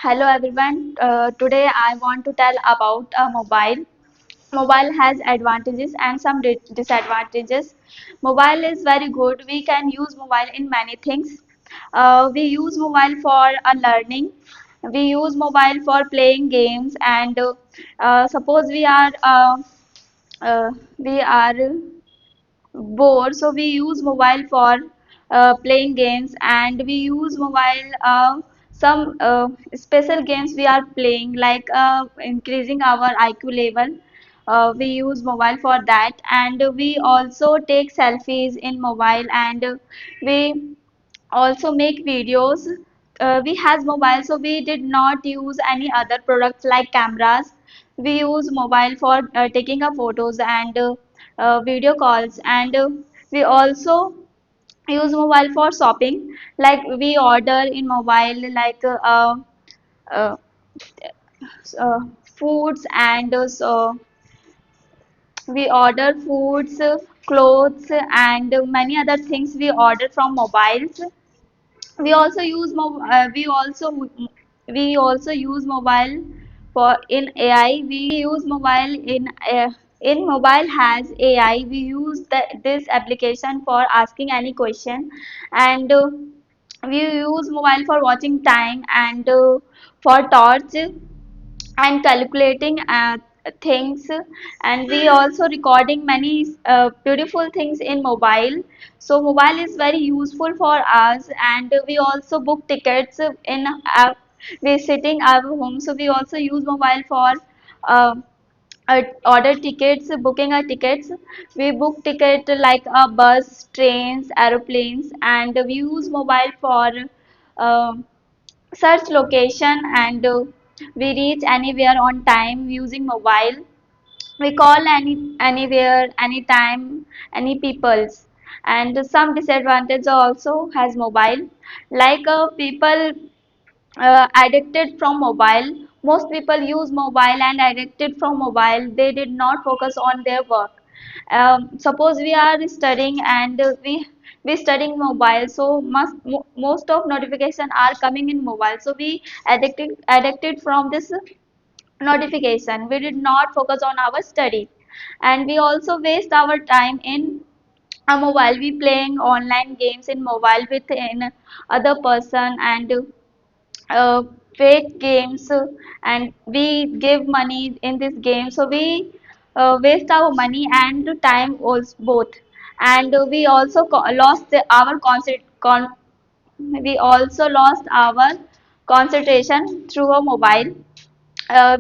Hello everyone. Today I want to tell about a mobile. Mobile has advantages and some disadvantages. Mobile is very good. We can use mobile in many things. We use mobile for learning. We use mobile for playing games and suppose uh, we are bored, so we use mobile for playing games, and we use mobile some special games we are playing like increasing our IQ level. We use mobile for that, and we also take selfies in mobile, and we also make videos. We has mobile, so we did not use any other products like cameras. We use mobile for taking up photos and video calls, and we also use mobile for shopping, like we order in mobile like uh, uh, foods, and so we order foods, clothes, and many other things we order from mobiles. We also use we also use mobile for in AI. We use mobile in mobile has AI. We use this application for asking any question, and we use mobile for watching time, and for torch and calculating things, and we also recording many beautiful things in mobile. So mobile is very useful for us, and we also book tickets in we sitting our home, so we also use mobile for order tickets, booking our tickets. We book ticket like a bus, trains, aeroplanes, and we use mobile for uh, search location, and we reach anywhere on time using mobile. We call anywhere, anytime, any peoples. And some disadvantage also has mobile, like people addicted from mobile. Most people use mobile and addicted from mobile. They did not focus on their work. Suppose we are studying, and we studying mobile, so most of notification are coming in mobile, so we addicted from this notification. We did not focus on our study, and we also waste our time in a mobile. We playing online games in mobile with an other person, and uh, fake games, and we give money in this game, so we waste our money and time also both. And we also lost our we also lost our concentration through a mobile.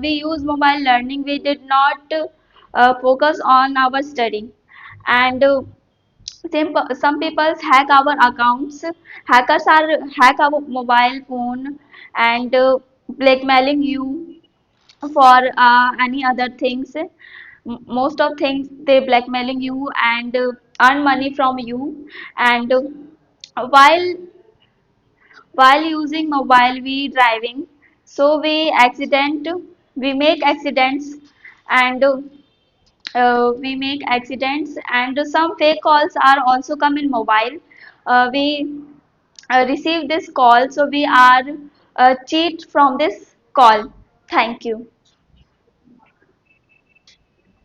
We use mobile learning. We did not focus on our study, and some people hack our accounts. Hackers are hack our mobile phone, and blackmailing you for any other things. Most of things they blackmailing you, and earn money from you. And while while using mobile we driving, so we make accidents, and we make accidents, and some fake calls are also come in mobile. We receive this call, so we are cheat from this call. Thank you.